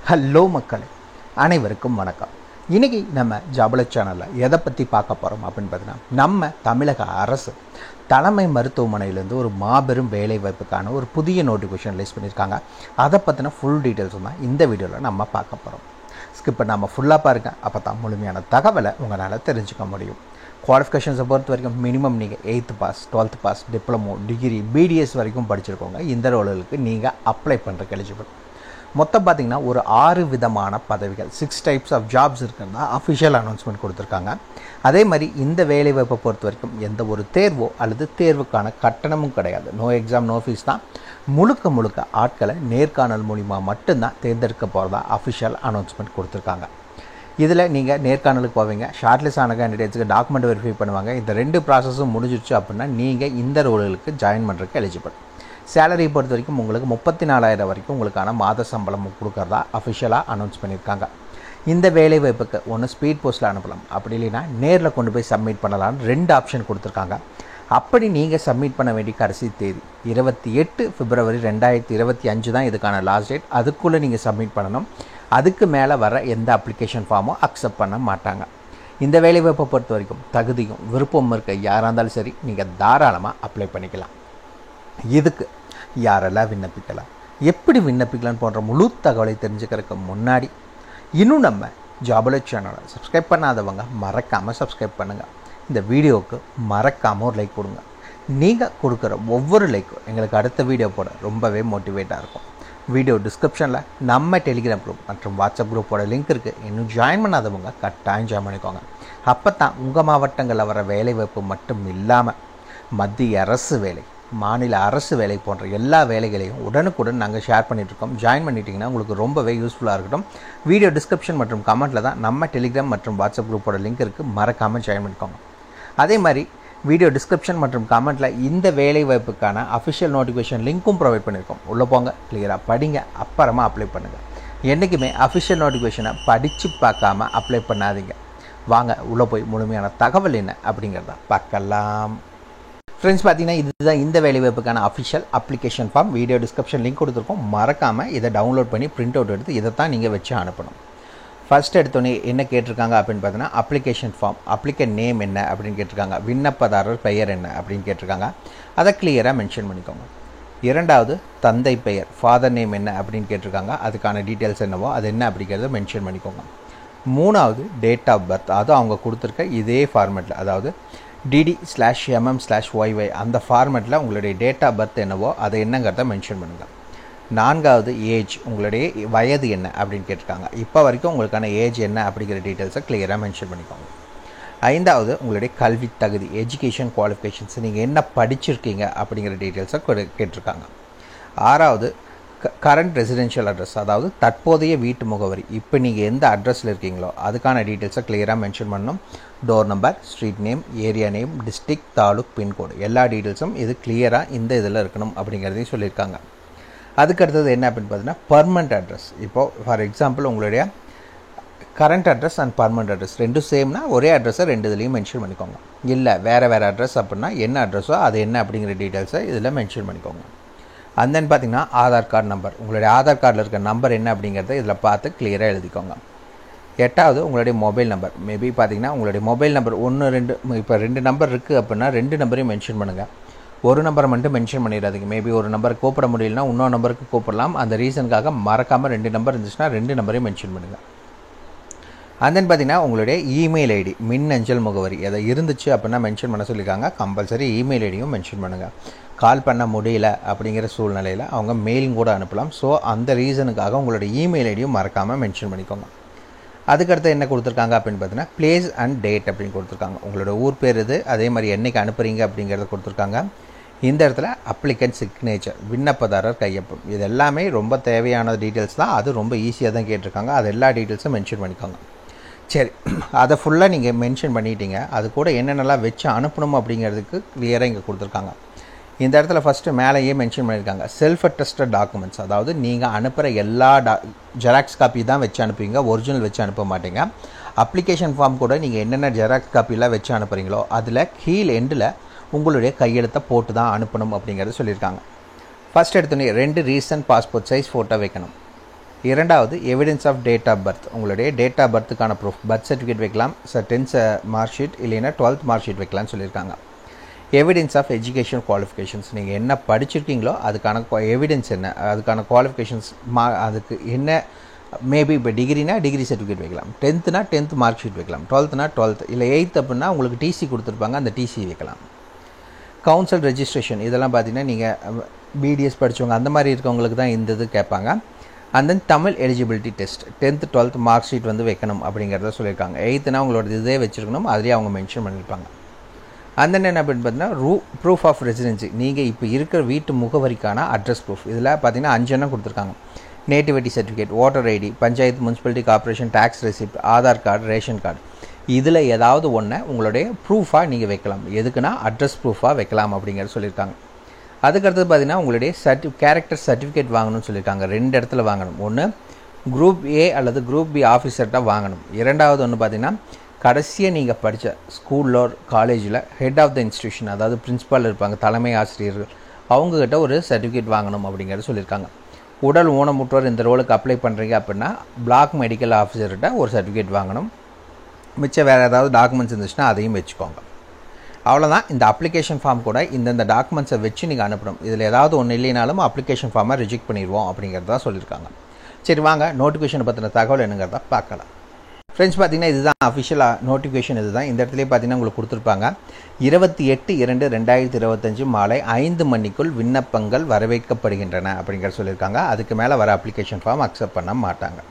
Hello மக்களே, அனைவருக்கும் வணக்கம். இன்றைக்கி நம்ம ஜாபல சேனலில் எதை பற்றி பார்க்க போகிறோம் அப்படின்னு பார்த்தீங்கன்னா, நம்ம தமிழக அரசு தலைமை மருத்துவமனையிலேருந்து ஒரு மாபெரும் வேலைவாய்ப்புக்கான ஒரு புதிய நோட்டிஃபிகேஷன் ரிலீஸ் பண்ணியிருக்காங்க. அதை பற்றின ஃபுல் டீட்டெயில்ஸ் தான் இந்த வீடியோவில் நம்ம பார்க்க போகிறோம். ஸ்கிப் பண்ணாமல் ஃபுல்லாக பாருங்கள், அப்போ தான் முழுமையான தகவலை உங்களால் தெரிஞ்சுக்க முடியும். குவாலிஃபிகேஷன்ஸை பொறுத்த வரைக்கும் மினிமம் நீங்கள் 8th pass, 12th pass, diploma, degree, BDS வரைக்கும் படிச்சிருக்கோங்க. இந்த ரோலுக்கு நீங்கள் அப்ளை பண்ணுறதுக்கு எலிஜிபிள். மொத்தம் பார்த்திங்கன்னா ஒரு 6 விதமான பதவிகள், 6 டைப்ஸ் ஆஃப் ஜாப்ஸ் இருக்கிறதா அஃபிஷியல் அனௌன்ஸ்மெண்ட் கொடுத்துருக்காங்க. அதே மாதிரி இந்த வேலைவாய்ப்பை பொறுத்த வரைக்கும் எந்த ஒரு தேர்வோ அல்லது தேர்வுக்கான கட்டணமும் கிடையாது. நோ எக்ஸாம் நோ ஃபீஸ் தான். முழுக்க ஆட்களை நேர்காணல் மூலிமா மட்டும்தான் தேர்ந்தெடுக்க போகிறதா அஃபிஷியல் அனௌன்ஸ்மெண்ட் கொடுத்துருக்காங்க. இதில் நீங்கள் நேர்காணலுக்கு போவீங்க, ஷார்ட்லிஸ்ட் ஆன கேண்டிடேட்ஸுக்கு டாக்குமெண்ட் வெரிஃபை பண்ணுவாங்க. இந்த 2 ப்ராசஸும் முடிஞ்சிருச்சு அப்படின்னா நீங்கள் இந்த ரோலுக்கு ஜாயின் பண்ணுறதுக்கு எலிஜிபிள். சேலரி பொறுத்த வரைக்கும் உங்களுக்கு 34,000 வரைக்கும் உங்களுக்கான மாத சம்பளம் கொடுக்கறதா அஃபிஷியலாக அனௌன்ஸ் பண்ணியிருக்காங்க. இந்த வேலைவாய்ப்புக்கு ஒன்று ஸ்பீட் போஸ்ட்டில் அனுப்பலாம், அப்படி இல்லைன்னா நேரில் கொண்டு போய் சப்மிட் பண்ணலான்னு 2 ஆப்ஷன் கொடுத்துருக்காங்க. அப்படி நீங்கள் சப்மிட் பண்ண வேண்டிய கடைசி தேதி 28 பிப்ரவரி 2025 தான் இதுக்கான லாஸ்ட் டேட். அதுக்குள்ளே நீங்கள் சப்மிட் பண்ணணும். அதுக்கு மேலே வர எந்த அப்ளிகேஷன் ஃபார்மும் அக்செப்ட் பண்ண மாட்டாங்க. இந்த வேலைவாய்ப்பை பொறுத்த வரைக்கும் தகுதியும் விருப்பமும் இருக்க யாராக இருந்தாலும் சரி, நீங்கள் தாராளமாக அப்ளை பண்ணிக்கலாம். இதுக்கு யாரெல்லாம் விண்ணப்பிக்கலாம், எப்படி விண்ணப்பிக்கலான்னு போன்ற முழு தகவலை தெரிஞ்சுக்கிறதுக்கு முன்னாடி இன்னும் நம்ம ஜாபல சேனலை சப்ஸ்கிரைப் பண்ணாதவங்க மறக்காமல் சப்ஸ்கிரைப் பண்ணுங்கள். இந்த வீடியோவுக்கு மறக்காமல் ஒரு லைக் கொடுங்க. நீங்கள் கொடுக்குற ஒவ்வொரு லைக்கும் எங்களுக்கு அடுத்த வீடியோ போட ரொம்பவே மோட்டிவேட்டாக இருக்கும். வீடியோ டிஸ்கிரிப்ஷனில் நம்ம டெலிகிராம் குரூப் மற்றும் வாட்ஸ்அப் குரூப்போட லிங்க் இருக்குது. இன்னும் ஜாயின் பண்ணாதவங்க கட்டாயம் ஜாயின் பண்ணிக்கோங்க. அப்போ தான் உங்கள் மாவட்டங்களில் வர வேலைவாய்ப்பு மட்டும் இல்லாமல் மத்திய அரசு வேலை, மாநில அரசு வேலை போன்ற எல்லா வேலைகளையும் உடனுக்குடன் நாங்கள் ஷேர் பண்ணிகிட்ருக்கோம். ஜாயின் பண்ணிட்டீங்கன்னா உங்களுக்கு ரொம்பவே யூஸ்ஃபுல்லாக இருக்கட்டும். வீடியோ டிஸ்கிரிப்ஷன் மற்றும் கமெண்ட்டில் தான் நம்ம டெலிகிராம் மற்றும் வாட்ஸ்அப் குரூப்போட லிங்க் இருக்குது, மறக்காமல் ஜாயின் பண்ணிக்கோங்க. அதே மாதிரி வீடியோ டிஸ்கிரிப்ஷன் மற்றும் கமெண்ட்டில் இந்த வேலை வாய்ப்புக்கான அஃபிஷியல் நோட்டிஃபிகேஷன் லிங்க்கும் ப்ரொவைட் பண்ணியிருக்கோம். உள்ளே போங்க, கிளியராக படிங்க, அப்புறமா அப்ளை பண்ணுங்கள். என்றைக்குமே அஃபிஷியல் நோட்டிஃபிகேஷனை படித்து பார்க்காம அப்ளை பண்ணாதீங்க. வாங்க உள்ளே போய் முழுமையான தகவல் என்ன அப்படிங்கிறத பார்க்கலாம். ஃப்ரெண்ட்ஸ், பார்த்தீங்கன்னா இதுதான் இந்த வேலைவாய்ப்புக்கான official application form. Video description link கொடுத்துருக்கோம். மறக்காமல் இதை டவுன்லோட் பண்ணி பிரிண்ட் அவுட் எடுத்து இதை தான் நீங்கள் வச்சு அனுப்பணும். ஃபஸ்ட் எடுத்தோன்னே என்ன கேட்டிருக்காங்க அப்படின்னு பார்த்தீங்கன்னா, அப்ளிகேஷன் ஃபார்ம், அப்ளிகேட் நேம் என்ன அப்படின்னு கேட்டிருக்காங்க, விண்ணப்பதாரர் பெயர் என்ன அப்படின்னு கேட்டிருக்காங்க. அதை கிளியராக மென்ஷன் பண்ணிக்கோங்க. இரண்டாவது, தந்தை பெயர், ஃபாதர் நேம் என்ன அப்படின்னு கேட்டிருக்காங்க. அதுக்கான டீட்டெயில்ஸ் என்னவோ அது என்ன அப்படிங்கிறத மென்ஷன் பண்ணிக்கோங்க. மூணாவது, டேட் ஆஃப் பர்த், அதுவும் அவங்க கொடுத்துருக்க இதே ஃபார்மேட்டில், அதாவது DD/MM/YY அந்த ஃபார்மேட்டில் உங்களுடைய டேட் ஆஃப் பர்த் என்னவோ அதை என்னங்கிறத மென்ஷன் பண்ணுங்கள். நான்காவது, ஏஜ், உங்களுடைய வயது என்ன அப்படின்னு கேட்டிருக்காங்க. இப்போ வரைக்கும் உங்களுக்கான ஏஜ் என்ன அப்படிங்கிற டீட்டெயில்ஸை கிளியராக மென்ஷன் பண்ணிக்கோங்க. ஐந்தாவது, உங்களுடைய கல்வி தகுதி, எஜுகேஷன் குவாலிஃபிகேஷன்ஸ், நீங்கள் என்ன படிச்சிருக்கீங்க அப்படிங்கிற டீட்டெயில்ஸை கேட்டிருக்காங்க. ஆறாவது, கரண்ட் ரெசிடென்ஷியல் அட்ரஸ், அதாவது தற்போதைய வீட்டு முகவரி, இப்போ நீங்கள் எந்த அட்ரஸில் இருக்கீங்களோ அதுக்கான டீட்டெயில்ஸை கிளியராக மென்ஷன் பண்ணணும். Door number, street name, area name, district, taluk, pincode, எல்லா டீட்டெயில்ஸும் இது கிளியராக இந்த இதில் இருக்கணும் அப்படிங்கிறதையும் சொல்லியிருக்காங்க. அதுக்கடுத்தது என்ன அப்படின்னு பார்த்தீங்கன்னா, பர்மனெண்ட் அட்ரஸ். இப்போது ஃபார் எக்ஸாம்பிள் உங்களுடைய current address and permanent address ரெண்டும் சேம்னா ஒரே அட்ரஸை 2 இதுலேயும் மென்ஷன் பண்ணிக்கோங்க. இல்லை வேறு அட்ரஸ் அப்படின்னா என்ன அட்ரஸோ அது என்ன அப்படிங்கிற டீட்டெயில்ஸை இதில் மென்ஷன் பண்ணிக்கோங்க. அண்ட் தென் பார்த்திங்கன்னா, ஆதார் கார்டு நம்பர், உங்களுடைய ஆதார் கார்டில் இருக்க நம்பர் என்ன அப்படிங்கிறத இதில் பார்த்து கிளியராக எழுதிக்கோங்க. எட்டாவது, உங்களுடைய மொபைல் நம்பர். மேபி பார்த்திங்கன்னா உங்களுடைய மொபைல் நம்பர் 1 2 இப்போ 2 நம்பர் இருக்குது அப்படின்னா 2 நம்பரையும் மென்ஷன் பண்ணுங்கள். ஒரு நம்பரை மட்டும் மென்ஷன் பண்ணிடாதீங்க. மேபி ஒரு நம்பருக்கு கூப்பிட முடியலன்னா இன்னொரு நம்பருக்கு கூப்பிடலாம். அந்த ரீசனுக்காக மறக்காமல் 2 நம்பர் இருந்துச்சுன்னா 2 நம்பரையும் மென்ஷன் பண்ணுங்கள். அண்ட் தென் பார்த்திங்கன்னா, உங்களுடைய இமெயில் ஐடி, மின்னஞ்சல் முகவரி எதை இருந்துச்சு அப்படின்னா மென்ஷன் பண்ண சொல்லியிருக்காங்க. கம்பல்சரி இமெயில் ஐடியும் மென்ஷன் பண்ணுங்கள். கால் பண்ண முடியல அப்படிங்கிற சூழ்நிலையில் அவங்க மெயிலும் கூட அனுப்பலாம். ஸோ அந்த ரீசனுக்காக உங்களோட இமெயில் ஐடியும் மறக்காமல் மென்ஷன் பண்ணிக்கோங்க. அதுக்கடுத்து என்ன கொடுத்துருக்காங்க அப்படின்னு பார்த்தீங்கன்னா, பிளேஸ் அண்ட் டேட் அப்படின்னு கொடுத்துருக்காங்க. உங்களோட ஊர் பேர் இது, அதே மாதிரி என்றைக்கு அனுப்புகிறீங்க அப்படிங்கிறத கொடுத்துருக்காங்க. இந்த இடத்துல அப்ளிகன்ட் சிக்னேச்சர், விண்ணப்பதாரர் கையொப்பம், இது எல்லாமே ரொம்ப தேவையான டீட்டெயில்ஸ் தான். அது ரொம்ப ஈஸியாக தான் கேட்டிருக்காங்க. அது எல்லா டீட்டெயில்ஸும் மென்ஷன் பண்ணிக்கோங்க. சரி, அதை ஃபுல்லாக நீங்கள் மென்ஷன் பண்ணிட்டீங்க. அது கூட என்னென்னலாம் வச்சு அனுப்பணும் அப்படிங்கிறதுக்கு கிளியராக இங்கே கொடுத்துருக்காங்க. இந்த இடத்துல ஃபஸ்ட்டு மேலேயே மென்ஷன் பண்ணியிருக்காங்க, செல்ஃப் அட்டஸ்டட் டாக்குமெண்ட்ஸ், அதாவது நீங்கள் அனுப்புகிற எல்லா ஜெராக்ஸ் காப்பி தான் வச்சு அனுப்புவீங்க, ஒரிஜினல் வச்சு அனுப்ப மாட்டீங்க. அப்ளிகேஷன் ஃபார்ம் கூட நீங்கள் என்னென்ன ஜெராக்ஸ் காப்பிலாம் வச்சு அனுப்புகிறீங்களோ அதில் கீழ் எண்டில் உங்களுடைய கையெழுத்தை போட்டு தான் அனுப்பணும் அப்படிங்கிறது சொல்லியிருக்காங்க. ஃபஸ்ட் எடுத்தோன்னே 2 ரீசன்ட் பாஸ்போர்ட் சைஸ் ஃபோட்டோ வைக்கணும். இரண்டாவது evidence of date of birth. உங்களுடைய டேட் ஆஃப் பர்த்துக்கான ப்ரூஃப், பர்த் சர்டிஃபிகேட் வைக்கலாம், 10th மார்க் ஷீட் இல்லைன்னா 12th மார்க் ஷீட் வைக்கலாம்னு சொல்லியிருக்காங்க. எவிடன்ஸ் ஆஃப் எஜுகேஷன் குவாலிஃபிகேஷன்ஸ், நீங்கள் என்ன படிச்சிருக்கீங்களோ அதுக்கான எவிடன்ஸ் என்ன, அதுக்கான குவாலிஃபிகேஷன்ஸ் அதுக்கு என்ன, மேபி இப்போ டிகிரினா டிகிரி சர்டிஃபிகேட் வைக்கலாம், 10th 10th மார்க் ஷீட் வைக்கலாம், 12th 12th, இல்லை 8th அப்படின்னா உங்களுக்கு டிசி கொடுத்துருப்பாங்க, அந்த டிசி வைக்கலாம். கவுன்சில் ரெஜிஸ்ட்ரேஷன், இதெல்லாம் பார்த்தீங்கன்னா நீங்கள் பிடிஎஸ் படித்தவங்க அந்த மாதிரி இருக்கவங்களுக்கு தான் இந்த இது கேட்பாங்க. And then Tamil eligibility test, 10th 12th mark sheet வந்து வைக்கணும் அப்படிங்கிறத சொல்லியிருக்காங்க. 8th உங்களோட இதே வச்சுருக்கணும், அதுலேயே அவங்க மென்ஷன் பண்ணியிருப்பாங்க. அந்த என்ன அப்படின்னு பார்த்தீங்கன்னா ப்ரூஃப் ஆஃப் ரெசிடென்சி, நீங்கள் இப்போ இருக்கிற வீட்டு முகவரிக்கான அட்ரஸ் ப்ரூஃப். இதில் பார்த்தீங்கன்னா 5 எண்ணம் கொடுத்துருக்காங்க. Nativity certificate, voter ID, panchayat municipality corporation tax receipt, Aadhaar card, ration card, இதில் ஏதாவது ஒன்று உங்களுடைய ப்ரூஃபாக நீங்கள் வைக்கலாம். எதுக்குன்னா அட்ரஸ் ப்ரூஃபாக வைக்கலாம் அப்படிங்கிறது சொல்லியிருக்காங்க. அதுக்கடுத்தது பார்த்தீங்கன்னா உங்களுடைய கேரக்டர் சர்டிஃபிகேட் வாங்கணும்னு சொல்லியிருக்காங்க. 2 இடத்துல வாங்கணும். ஒன்று குரூப் ஏ அல்லது குரூப் பி ஆஃபீஸர்கிட்ட வாங்கணும். இரண்டாவது ஒன்று பார்த்தீங்கன்னா கடைசியாக நீங்கள் படித்த ஸ்கூலில் காலேஜில் ஹெட் ஆஃப் த இன்ஸ்டியூஷன், அதாவது பிரின்ஸிபால் இருப்பாங்க, தலைமை ஆசிரியர்கள், அவங்கக்கிட்ட ஒரு சர்டிஃபிகேட் வாங்கணும் அப்படிங்கிறது சொல்லியிருக்காங்க. உடல் ஊனமுற்றோர் இந்த ரோலுக்கு அப்ளை பண்ணுறீங்க அப்படின்னா பிளாக் மெடிக்கல் ஆஃபீஸர்கிட்ட ஒரு சர்டிஃபிகேட் வாங்கணும். மிச்சம் வேறு ஏதாவது டாக்குமெண்ட்ஸ் இருந்துச்சுன்னா அதையும் வச்சுக்கோங்க. அவ்வளோதான். இந்த அப்ளிகேஷன் ஃபார்ம் கூட இந்தந்த டாக்குமெண்ட்ஸை வச்சு நீங்கள் அனுப்பணும். இதில் ஏதாவது ஒன்று இல்லைனாலும் அப்ளிகேஷன் ஃபார்மை ரிஜெக்ட் பண்ணிடுவோம் அப்படிங்கிறதா சொல்லியிருக்காங்க. சரி வாங்க நோட்டிஃபிகேஷனை பற்றின தகவல் என்னங்கிறத பார்க்கலாம். ஃப்ரெண்ட்ஸ், பார்த்தீங்கன்னா இதுதான் அஃபிஷியலாக நோட்டிஃபிகேஷன். இதுதான் இந்த இடத்துலேயே பார்த்தீங்கன்னா உங்களுக்கு கொடுத்துருப்பாங்க. 28/2/2025 மாலை 5 மணிக்குள் விண்ணப்பங்கள் வரவேற்கப்படுகின்றன அப்படிங்கிற சொல்லியிருக்காங்க. அதுக்கு மேலே வர அப்ளிகேஷன் ஃபார்ம் அக்செப்ட் பண்ண மாட்டாங்க.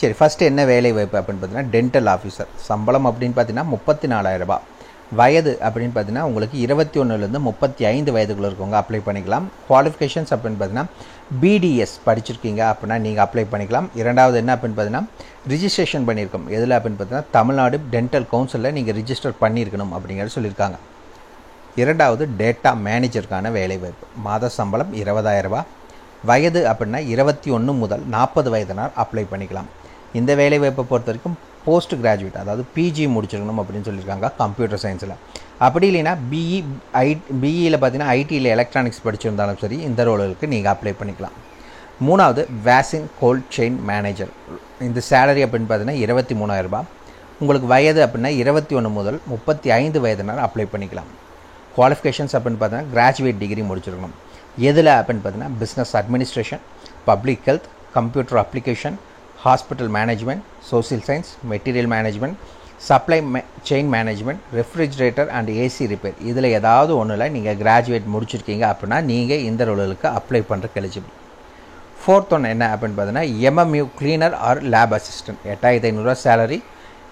சரி, ஃபஸ்ட்டு என்ன வேலை வாய்ப்பு அப்படின்னு பார்த்தீங்கன்னா டென்டல் ஆஃபீஸர். சம்பளம் அப்படின்னு பார்த்தீங்கன்னா 34,000 ரூபாய். வயது அப்படின்னு பார்த்தீங்கன்னா உங்களுக்கு 21லேருந்து 35 வயதுக்குள்ள இருக்கவங்க அப்ளை பண்ணிக்கலாம். குவாலிஃபிகேஷன்ஸ் அப்படின்னு பார்த்தீங்கன்னா பிடிஎஸ் படிச்சிருக்கீங்க அப்படின்னா நீங்கள் அப்ளை பண்ணிக்கலாம். இரண்டாவது என்ன அப்படின்னு பார்த்தீங்கன்னா ரிஜிஸ்ட்ரேஷன் பண்ணியிருக்கோம். எதில் அப்படின்னு பார்த்தீங்கன்னா தமிழ்நாடு டென்டல் கவுன்சிலில் நீங்கள் ரிஜிஸ்டர் பண்ணியிருக்கணும் அப்படிங்கிறது சொல்லியிருக்காங்க. இரண்டாவது டேட்டா மேனேஜருக்கான வேலைவாய்ப்பு. மாத சம்பளம் 20,000 ரூபாய். வயது அப்படின்னா 21 முதல் 40 வயதினர் அப்ளை பண்ணிக்கலாம். இந்த வேலைவாய்ப்பை பொறுத்த வரைக்கும் போஸ்ட் கிராஜுவேட், அதாவது பிஜி முடிச்சிருக்கணும் அப்படின்னு சொல்லியிருக்காங்க கம்ப்யூட்டர் சயின்ஸில். அப்படி இல்லைன்னா பிஇயில் பார்த்தீங்கன்னா ஐடியில் எலக்ட்ரானிக்ஸ் படிச்சிருந்தாலும் சரி இந்த ரோலுக்கு நீங்கள் அப்ளை பண்ணிக்கலாம். மூணாவது வேக்சின் கோல்ட் செயின் மேனேஜர். இந்த சேலரி அப்படின்னு பார்த்தீங்கன்னா 23,000 ரூபாய். உங்களுக்கு வயது அப்படின்னா 21 முதல் 35 வயதினர் அப்ளை பண்ணிக்கலாம். குவாலிஃபிகேஷன்ஸ் அப்படின்னு பார்த்தீங்கன்னா கிராஜுவேட் டிகிரி முடிச்சிருக்கணும். எதில் அப்படின்னு பார்த்தீங்கன்னா business administration, public health, computer application, hospital management, social science, material management, supply chain management, refrigerator and AC repair, இதில் ஏதாவது ஒன்றில் நீங்கள் கிராஜுவேட் முடிச்சிருக்கீங்க அப்படின்னா நீங்கள் இந்த ரோலுக்கு அப்ளை பண்ணுறதுக்கு எலிஜிபிள். ஃபோர்த் ஒன்று என்ன அப்படின்னு பார்த்தீங்கன்னா MMU cleaner or lab assistant. 8,500 ரூபா சேலரி.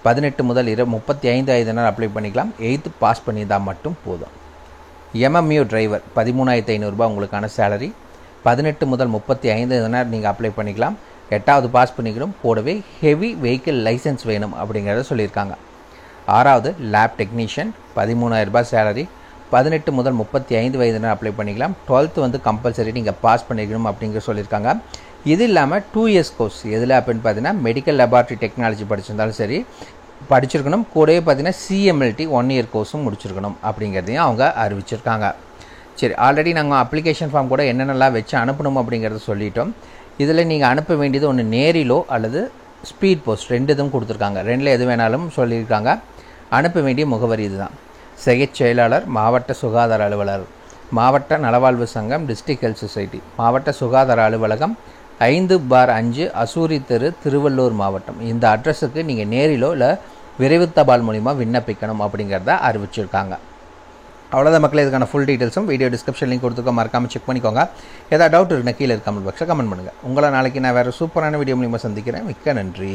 18 முதல் 35 வயதினர் அப்ளை பண்ணிக்கலாம். 8th பாஸ் பண்ணியிருந்தால் மட்டும் போதும். எம்எம்யூ டிரைவர் 13,500 ரூபா உங்களுக்கான சேலரி. 18 முதல் 35 வயதினர் நீங்கள் அப்ளை பண்ணிக்கலாம். 8வது பாஸ் பண்ணிக்கணும். கூடவே ஹெவி வெஹிக்கிள் லைசன்ஸ் வேணும் அப்படிங்கிறத சொல்லியிருக்காங்க. 6வது லேப் டெக்னீஷியன் 13,000 ரூபாய் சேலரி. 18 முதல் 35 வயதினர் அப்ளை பண்ணிக்கலாம். 12th வந்து கம்பல்சரி நீங்கள் பாஸ் பண்ணிக்கணும் அப்படிங்கிற சொல்லியிருக்காங்க. இது இல்லாமல் 2 years கோர்ஸ் எதில் அப்படின்னு பார்த்தீங்கன்னா மெடிக்கல் லெபார்ட்ரி டெக்னாலஜி படிச்சிருந்தாலும் சரி படிச்சிருக்கணும். கூடவே பார்த்தீங்கன்னா சிஎம்எல்டி 1 year கோர்ஸும் முடிச்சிருக்கணும் அப்படிங்கிறதையும் அவங்க அறிவிச்சிருக்காங்க. சரி, ஆல்ரெடி நாங்கள் அப்ளிகேஷன் ஃபார்ம் கூட என்னென்னலாம் வச்சு அனுப்பணும் அப்படிங்கிறத சொல்லிட்டோம். இதில் நீங்கள் அனுப்ப வேண்டியது ஒன்று நேரிலோ அல்லது ஸ்பீட் போஸ்ட், 2 இதுவும் கொடுத்துருக்காங்க. 2ல் எது வேணாலும் சொல்லியிருக்காங்க. அனுப்ப வேண்டிய முகவரி இதுதான். செயற் செயலாளர், மாவட்ட சுகாதார அலுவலர், மாவட்ட நலவாழ்வு சங்கம், டிஸ்ட்ரிக்ட் ஹெல்த் சொசைட்டி, மாவட்ட சுகாதார அலுவலகம், 5/5 அசூரி தெரு, திருவள்ளூர் மாவட்டம். இந்த அட்ரஸுக்கு நீங்கள் நேரிலோ இல்லை விரைவு தபால் மூலிமா விண்ணப்பிக்கணும் அப்படிங்கிறத அறிவிச்சிருக்காங்க. அவ்வளோதான் மக்களே. இதுக்கான ஃபுல் டீட்டெயில்ஸும் வீடியோ டிஸ்கிரிப்ஷன் லிங்க் கொடுத்துருக்கோம், மறக்காமல் செக் பண்ணிக்கோங்க. ஏதாவது டவுட் இருக்குன்னா கீழே கமெண்ட் பாக்ஸில் கமெண்ட் பண்ணுங்கள். உங்களை நாளைக்கு நான் வேறு சூப்பரான வீடியோ மூலிமா சந்திக்கிறேன். மிக்க நன்றி.